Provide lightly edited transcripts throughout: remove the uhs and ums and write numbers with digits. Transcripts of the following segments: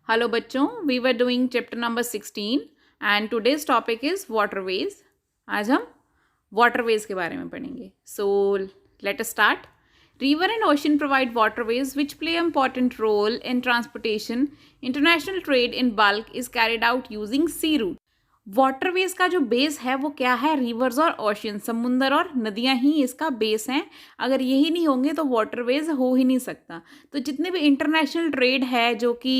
Hello बच्चों, we were doing chapter number 16 and today's topic is waterways. आज हम waterways के बारे में पढ़ेंगे। So let us start. River and ocean provide waterways which play important role in transportation. International trade in bulk is carried out using sea route. Waterways का जो base है वो क्या है? रिवर्स और ओशन, समुंदर और नदियां ही इसका बेस हैं। अगर यही नहीं होंगे तो वाटरवेज हो ही नहीं सकता। तो जितने भी इंटरनेशनल ट्रेड है जो कि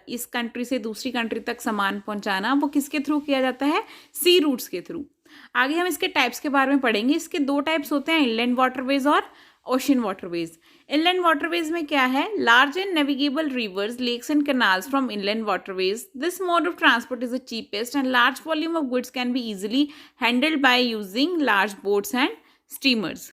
इस कंट्री से दूसरी कंट्री तक सामान पहुंचाना, वो किसके थ्रू किया जाता है? सी रूट्स के थ्रू। आगे हम इसके टाइप्स के बारे में पढ़ेंगे। इसके दो टाइप्स होते हैं, इनलैंड वाटरवेज और ओशन वाटरवेज। इनलैंड वाटरवेज में क्या है? Large and navigable rivers, lakes and canals from inland waterways. This mode of transport is the cheapest and large volume of goods can be easily handled by using large boats and steamers.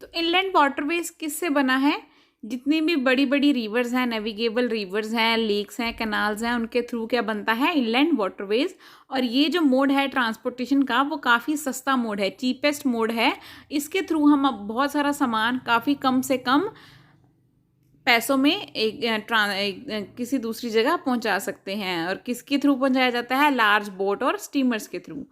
तो inland waterways किससे बना है? जितनी भी बड़ी बड़ी rivers हैं, navigable rivers हैं, लेक्स हैं, कैनाल्स हैं, उनके थ्रू क्या बनता है? Inland waterways. और ये जो मोड है ट्रांसपोर्टेशन का, वो काफ़ी सस्ता मोड है, चीपेस्ट मोड है। इसके थ्रू हम अब बहुत सारा सामान काफ़ी कम से कम पैसों में किसी दूसरी जगह पहुंचा सकते हैं। और किसके थ्रू पहुंचाया जाता है? लार्ज बोट और स्टीमर्स के through.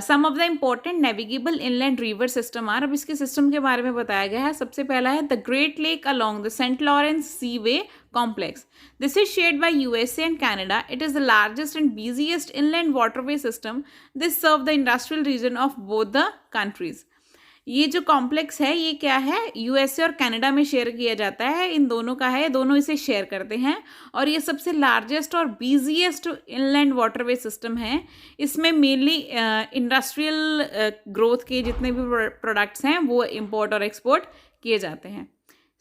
Some of the important navigable inland river system are. अब इसके सिस्टम के बारे में बताया गया है। सबसे पहला है the great lake along the Saint Lawrence seaway complex. This is shared by USA and Canada. It is the largest and busiest inland waterway system. This serve the industrial region of both the countries. ये जो complex है ये क्या है? USA और Canada में share किया जाता है, इन दोनों का है, दोनों इसे शेयर करते हैं। और ये सबसे लार्जेस्ट और बिजिएस्ट इनलैंड वाटरवे सिस्टम है। इसमें मेनली इंडस्ट्रियल ग्रोथ के जितने भी प्रोडक्ट्स हैं वो इंपोर्ट और एक्सपोर्ट किए जाते हैं।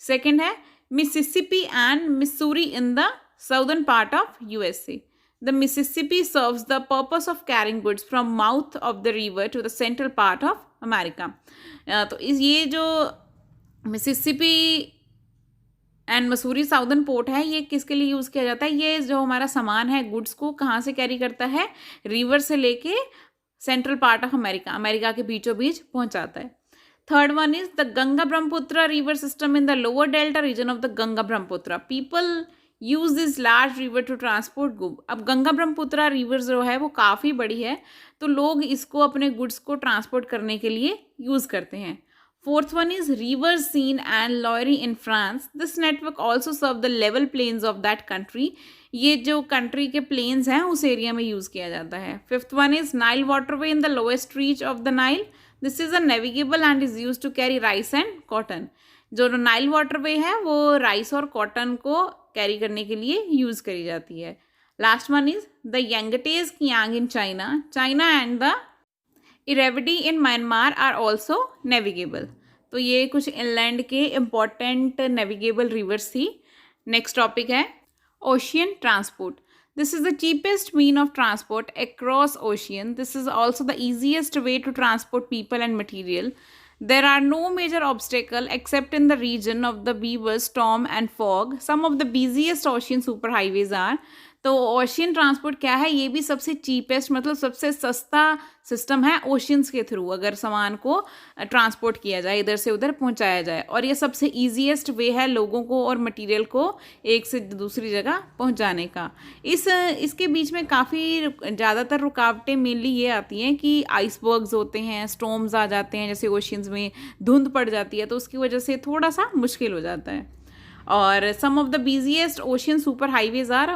सेकेंड है Mississippi and Missouri in the southern part of USA. The Mississippi serves the purpose of carrying goods from mouth of the river to the central part of America. तो ये जो Mississippi and Mussoorie southern port है, ये किसके लिए use किया जाता है? ये जो हमारा सामान है, गुड्स को कहाँ से कैरी करता है? रिवर से लेके central part of America, America के बीचों बीच पहुँचाता है। Third one is the Ganga Brahmaputra river system in the lower delta region of the Ganga Brahmaputra. People use this large river to transport good. अब गंगा ब्रह्मपुत्र रिवर जो है वो काफ़ी बड़ी है, तो लोग इसको अपने गुड्स को ट्रांसपोर्ट करने के लिए यूज़ करते हैं। Fourth one is river Seine and Loire in France. This network also serve the level plains of that country. ये जो कंट्री के प्लेन्स हैं उस एरिया में यूज़ किया जाता है। Fifth one is Nile waterway in the lowest reach of the Nile. This is a navigable and is use to carry rice and cotton. जो नाइल वाटरवे है वो राइस और कॉटन को कैरी करने के लिए यूज़ करी जाती है। Last one is the Yangtze Kiang in China. China and the Irrawaddy in Myanmar are also navigable. तो ये कुछ इनलैंड के इम्पॉर्टेंट नेविगेबल रिवर्स थी। नेक्स्ट टॉपिक है ocean transport. This is the cheapest mean of transport across ocean. This is also the easiest way to transport people and material. There are no major obstacles except in the region of the beaver, storm and fog. Some of the busiest ocean superhighways are. तो ocean transport क्या है? ये भी सबसे cheapest, मतलब सबसे सस्ता system है ओशियंस के थ्रू अगर सामान को ट्रांसपोर्ट किया जाए, इधर से उधर पहुंचाया जाए। और ये सबसे ईजीएस्ट वे है लोगों को और मटेरियल को एक से दूसरी जगह पहुंचाने का। इसके बीच में काफ़ी ज़्यादातर रुकावटें मेनली ये आती हैं कि आइसबर्ग्स होते हैं, स्टॉर्म्स आ जाते हैं, जैसे ओशियंस में धुंध पड़ जाती है, तो उसकी वजह से थोड़ा सा मुश्किल हो जाता है। और some of the busiest ocean super highways are.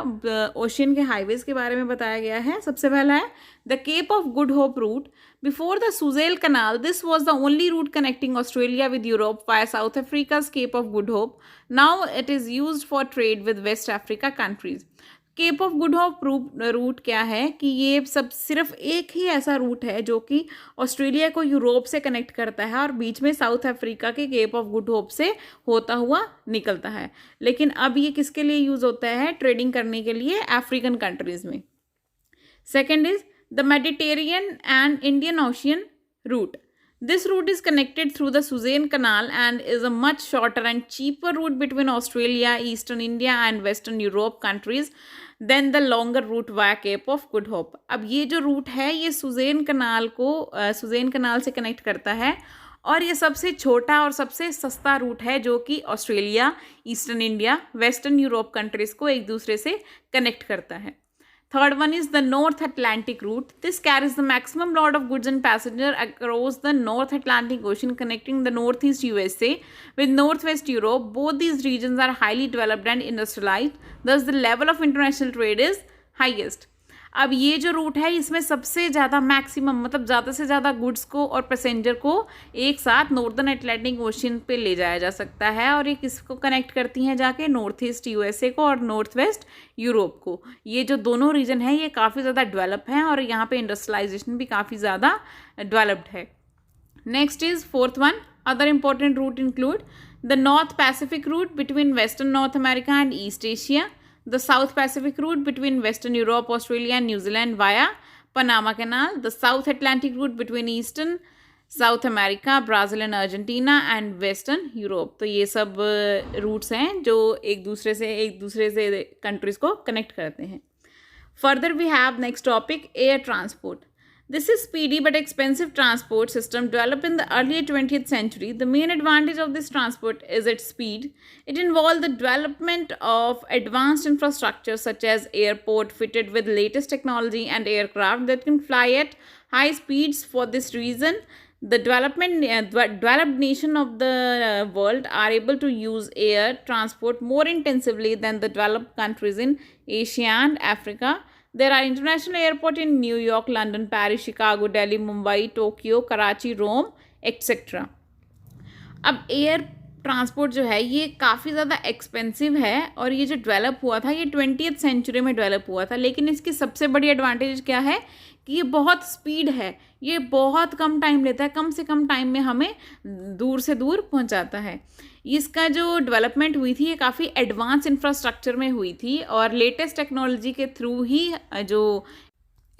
Ocean के हाईवेज के बारे में बताया गया है। सबसे पहला है the Cape of Good Hope route. Before the Suez canal this was the only route connecting Australia with Europe via South Africa's Cape of Good Hope. Now it is used for trade with West Africa countries. Cape of Good Hope route क्या है कि ये सब सिर्फ एक ही ऐसा root है जो कि ऑस्ट्रेलिया को यूरोप से कनेक्ट करता है और बीच में साउथ अफ्रीका के केप ऑफ गुड होप से होता हुआ निकलता है। लेकिन अब ये किसके लिए यूज़ होता है? ट्रेडिंग करने के लिए अफ्रीकन कंट्रीज़ में। Second is the Mediterranean and Indian ocean route. This route is connected through the Suez Canal and is a much shorter and cheaper route between Australia, Eastern India and Western Europe countries than the longer route via Cape of Good Hope. अब ये जो root है ये Susan कनाल से connect करता है और ये सबसे छोटा और सबसे सस्ता रूट है जो कि Australia, eastern India, western Europe countries को एक दूसरे से कनेक्ट करता है. Third one is the North Atlantic route. This carries the maximum load of goods and passenger across the North Atlantic Ocean, connecting the Northeast USA with Northwest Europe. Both these regions are highly developed and industrialized. Thus, the level of international trade is highest. अब ये जो root है इसमें सबसे ज़्यादा maximum मतलब ज़्यादा से ज़्यादा गुड्स को और पैसेंजर को एक साथ नॉर्दर्न अटलांटिक ओशन पे ले जाया जा सकता है. और ये किसको कनेक्ट करती हैं जाके? नॉर्थ ईस्ट यूएसए को और नॉर्थ वेस्ट यूरोप को. ये जो दोनों रीजन है ये काफ़ी ज़्यादा डेवलप हैं और यहाँ पे इंडस्ट्रियलाइजेशन भी काफ़ी ज़्यादा डेवलप्ड है. Next is fourth one, other important route include the North Pacific route between western North America and East Asia, the South Pacific route between Western Europe, Australia and New Zealand via Panama Canal, the South Atlantic route between Eastern South America, Brazil and Argentina and Western Europe. तो ये सब roots हैं जो एक दूसरे से countries को connect करते हैं. Further we have next topic, air transport. This is speedy but expensive transport system developed in the early 20th century. The main advantage of this transport is its speed. It involved the development of advanced infrastructure such as airport fitted with latest technology and aircraft that can fly at high speeds. For this reason, the developed nation of the world are able to use air transport more intensively than the developed countries in Asia and Africa. There are international airports in New York, London, Paris, Chicago, Delhi, Mumbai, Tokyo, Karachi, Rome, etc. अब air transport जो है ये काफ़ी ज़्यादा expensive है और ये जो डेवलप हुआ था ये 20th सेंचुरी में डेवलप हुआ था. लेकिन इसकी सबसे बड़ी एडवांटेज क्या है कि ये बहुत स्पीड है, ये बहुत कम टाइम लेता है, कम से कम टाइम में हमें दूर से दूर पहुंचाता है. इसका जो डेवलपमेंट हुई थी ये काफ़ी एडवांस इंफ्रास्ट्रक्चर में हुई थी और लेटेस्ट टेक्नोलॉजी के थ्रू ही जो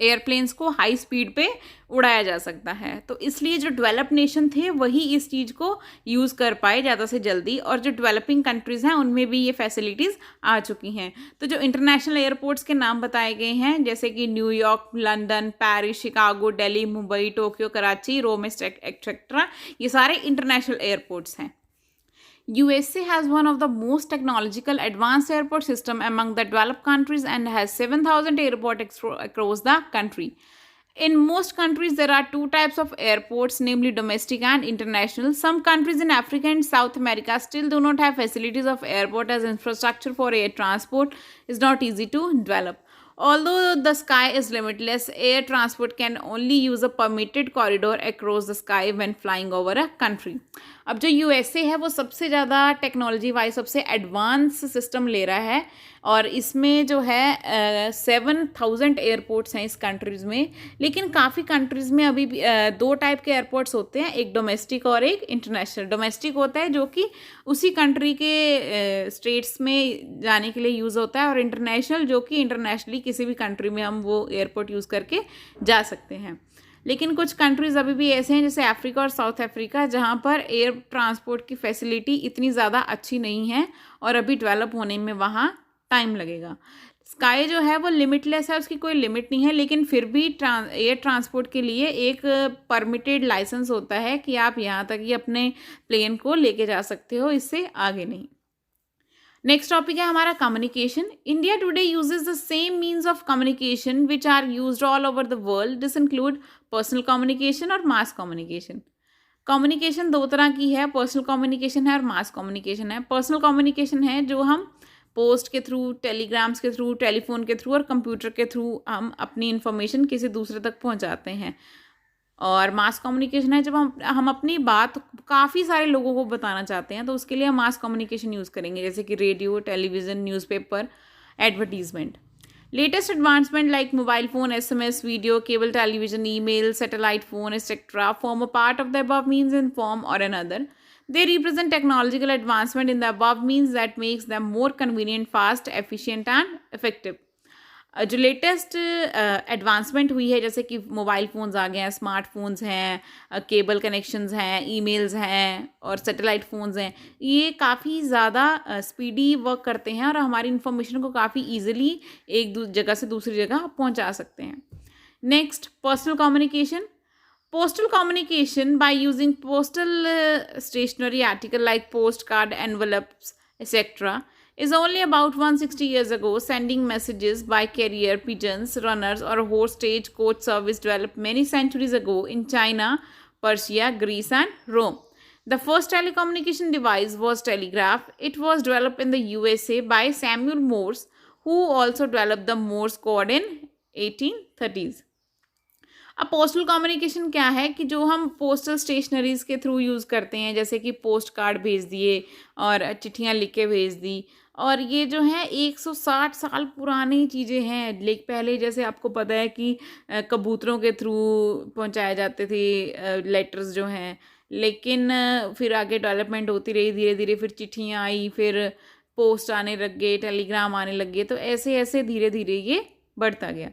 एयरप्लेन्स को हाई स्पीड पे उड़ाया जा सकता है. तो इसलिए जो डेवलप्ड नेशन थे वही इस चीज़ को यूज़ कर पाए ज़्यादा से जल्दी और जो डेवलपिंग कंट्रीज़ हैं उनमें भी ये फैसिलिटीज़ आ चुकी हैं. तो जो इंटरनेशनल एयरपोर्ट्स के नाम बताए गए हैं जैसे कि New York, London, Paris, Chicago, Delhi, Mumbai, Tokyo, Karachi, Rome et cetera, ये सारे इंटरनेशनल एयरपोर्ट्स हैं. USA has one of the most technological advanced airport system among the developed countries and has 7,000 airports across the country. In most countries, there are two types of airports, namely domestic and international. Some countries in Africa and South America still do not have facilities of airport as infrastructure for air transport is not easy to develop. Although the sky is limitless, air transport can only use a permitted corridor across the sky when flying over a country. अब जो USA है वो सबसे ज़्यादा technology wise सबसे advance system ले रहा है और इसमें जो है 7,000 एयरपोर्ट्स हैं इस कंट्रीज़ में. लेकिन काफ़ी कंट्रीज़ में अभी भी दो टाइप के एयरपोर्ट्स होते हैं, एक डोमेस्टिक और एक इंटरनेशनल. डोमेस्टिक होता है जो कि उसी कंट्री के स्टेट्स में जाने के लिए यूज़ होता है और इंटरनेशनल जो कि इंटरनेशनली किसी भी कंट्री में हम वो एयरपोर्ट यूज़ करके जा सकते हैं. लेकिन कुछ कंट्रीज़ अभी भी ऐसे हैं जैसे अफ्रीका और साउथ अफ्रीका जहाँ पर एयर ट्रांसपोर्ट की फैसिलिटी इतनी ज़्यादा अच्छी नहीं है और अभी डेवलप होने में वहाँ टाइम लगेगा. स्काई जो है वो लिमिटलेस है, उसकी कोई लिमिट नहीं है, लेकिन फिर भी एयर ट्रांसपोर्ट के लिए एक परमिटेड लाइसेंस होता है कि आप यहाँ तक ही अपने प्लेन को लेके जा सकते हो, इससे आगे नहीं. नेक्स्ट टॉपिक है हमारा communication. India today uses the same means of communication which are used all over the world. This include personal communication और मास कम्युनिकेशन. कम्युनिकेशन दो तरह की है, पर्सनल कम्युनिकेशन है और मास कम्युनिकेशन है. पर्सनल कम्युनिकेशन है जो हम पोस्ट के थ्रू, टेलीग्राम्स के थ्रू, टेलीफोन के थ्रू और कंप्यूटर के थ्रू हम अपनी इन्फॉर्मेशन किसी दूसरे तक पहुंचाते हैं. और मास कम्युनिकेशन है जब हम अपनी बात काफ़ी सारे लोगों को बताना चाहते हैं तो उसके लिए हम मास कम्युनिकेशन यूज़ करेंगे जैसे कि radio, television, newspaper, advertisement. Latest advancement like mobile phone, SMS, video, cable television, email, satellite phone, etc. form a part of the above means in form or another. They represent technological advancement in the above means that makes them more convenient, fast, efficient and effective. जो latest advancement हुई है जैसे कि mobile phones आ गए हैं, smartphones हैं, cable connections हैं, emails हैं और सैटेलाइट फ़ोन्स हैं, ये काफ़ी ज़्यादा स्पीडी वर्क करते हैं और हमारी इन्फॉर्मेशन को काफ़ी ईजिली एक जगह से दूसरी जगह पहुंचा सकते हैं. Next, personal communication. Postal communication by using postal stationery article like postcard, envelopes, etc. is only about 160 years ago. Sending messages by carrier pigeons, runners, or horse stage coach service developed many centuries ago in China, Persia, Greece, and Rome. The first telecommunication device was telegraph. It was developed in the USA by Samuel Morse, who also developed the Morse code in 1830s. अब postal communication क्या है कि जो हम postal स्टेशनरीज़ के through use करते हैं, जैसे कि पोस्ट कार्ड भेज दिए और चिट्ठियाँ लिख के भेज दी, और ये जो है 160 साल पुरानी चीज़ें हैं। लेकिन पहले जैसे आपको पता है कि कबूतरों के थ्रू पहुंचाए जाते थे लेटर्स जो हैं, लेकिन फिर आगे डेवलपमेंट होती रही, धीरे धीरे फिर चिट्ठियाँ आई, फिर पोस्ट आने लग गए, टेलीग्राम आने लग गए, तो ऐसे ऐसे धीरे धीरे ये बढ़ता गया।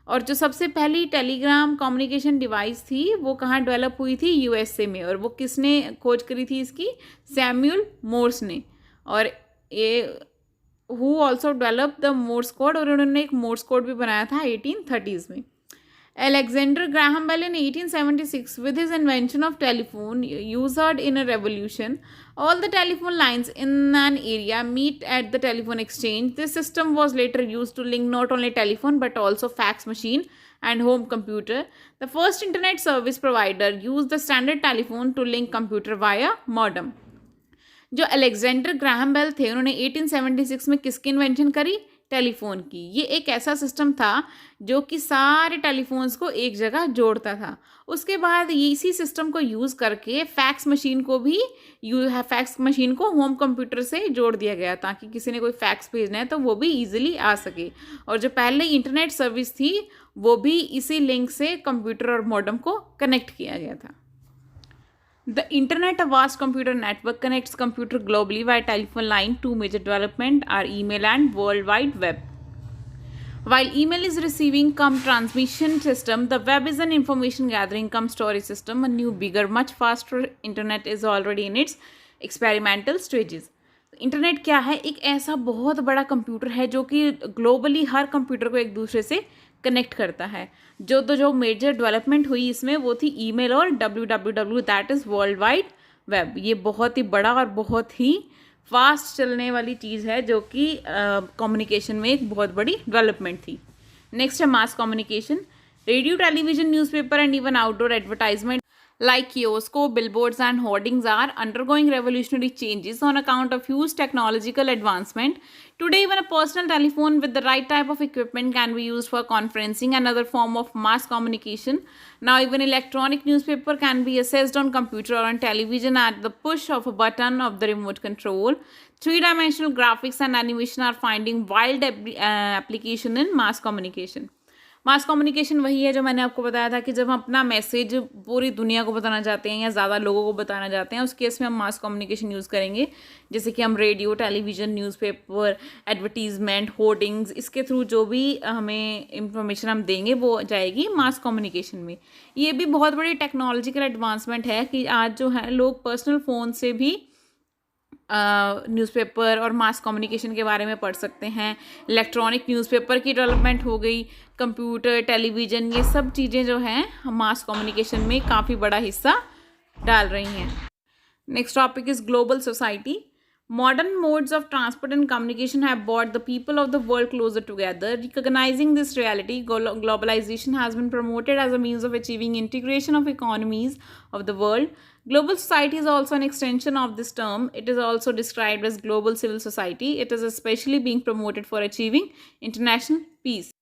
और जो सबसे पहली टेलीग्राम कम्युनिकेशन डिवाइस थी वो कहाँ डेवलप हुई थी? यूएसए में। और वो किसने खोज करी थी इसकी? सैमुअल मोर्स ने। और ये who also develop the Morse code, और उन्होंने एक मोर्स कोड भी बनाया था 1830s में। Alexander Graham Bell in 1876, with his invention of telephone, used in a revolution. All the telephone lines in an area meet at the telephone exchange. This system was later used to link not only telephone but also fax machine and home computer. The first internet service provider used the standard telephone to link computer via modem. जो Alexander Graham bell थे, उन्होंने 1876 में किसकी invention करी? Telephone की। ये एक ऐसा सिस्टम था जो कि सारे टेलीफोन्स को एक जगह जोड़ता था। उसके बाद इसी सिस्टम को यूज़ करके फैक्स मशीन को होम कंप्यूटर से जोड़ दिया गया, ताकि किसी ने कोई फैक्स भेजना है तो वो भी ईजिली आ सके। और जो पहले इंटरनेट सर्विस थी वो भी इसी लिंक से कंप्यूटर और मॉडेम को कनेक्ट किया गया था। The Internet, a vast computer network, connects computer globally via telephone line. Two major developments are email and World Wide Web. While email is receiving cum transmission system, the web is an information gathering cum storage system. A new, bigger, much faster internet is already in its experimental stages. Internet क्या है? एक ऐसा बहुत बड़ा computer है जो कि globally हर computer को एक दूसरे से कनेक्ट करता है। जो मेजर डेवलपमेंट हुई इसमें वो थी ईमेल और www, that is world wide web. ये बहुत ही बड़ा और बहुत ही फास्ट चलने वाली चीज़ है जो कि कम्युनिकेशन में एक बहुत बड़ी डेवलपमेंट थी। नेक्स्ट है mass communication. Radio, television, newspaper and even outdoor advertisement like kiosk, billboards and hoardings are undergoing revolutionary changes on account of huge technological advancement. Today, even a personal telephone with the right type of equipment can be used for conferencing, another form of mass communication. Now, even electronic newspaper can be accessed on computer or on television at the push of a button of the remote control. Three-dimensional graphics and animation are finding wild application in mass communication. Mass communication वही है जो मैंने आपको बताया था कि जब हम अपना मैसेज पूरी दुनिया को बताना चाहते हैं या ज़्यादा लोगों को बताना चाहते हैं, उस केस में हम मास कम्युनिकेशन यूज़ करेंगे। जैसे कि हम radio, television, newspaper, advertisement, hoardings, इसके थ्रू जो भी हमें इंफॉर्मेशन हम देंगे वो जाएगी मास कम्युनिकेशन में। ये भी बहुत बड़ी टेक्नोलॉजिकल एडवांसमेंट है कि आज जो है लोग पर्सनल फ़ोन से भी न्यूज़पेपर और मास कम्युनिकेशन के बारे में पढ़ सकते हैं। इलेक्ट्रॉनिक न्यूज़पेपर की डेवलपमेंट हो गई, कंप्यूटर, टेलीविज़न, ये सब चीज़ें जो हैं मास कम्युनिकेशन में काफ़ी बड़ा हिस्सा डाल रही हैं। Next topic is global society. Modern modes of transport and communication have brought the people of the world closer together. Recognizing this reality, globalization has been promoted as a means of achieving integration of economies of the world. Global society is also an extension of this term. It is also described as global civil society. It is especially being promoted for achieving international peace.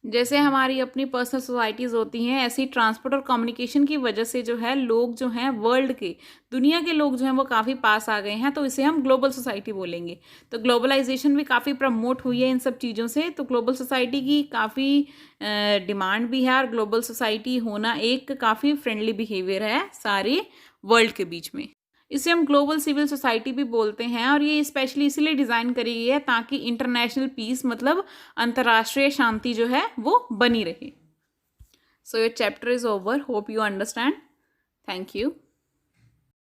जैसे हमारी अपनी personal societies होती हैं, ऐसी transport और communication की वजह से जो है लोग जो हैं वर्ल्ड के, दुनिया के लोग जो हैं वो काफ़ी पास आ गए हैं, तो इसे हम ग्लोबल सोसाइटी बोलेंगे। तो ग्लोबलाइजेशन भी काफ़ी प्रमोट हुई है इन सब चीज़ों से, तो ग्लोबल सोसाइटी की काफ़ी डिमांड भी है और ग्लोबल सोसाइटी होना एक काफ़ी फ्रेंडली बिहेवियर है सारे वर्ल्ड के बीच में। इसे हम ग्लोबल सिविल सोसाइटी भी बोलते हैं और ये स्पेशली इसलिए डिज़ाइन करी गई है ताकि इंटरनेशनल पीस, मतलब अंतर्राष्ट्रीय शांति जो है वो बनी रहे। So your chapter is over. Hope you understand. Thank you.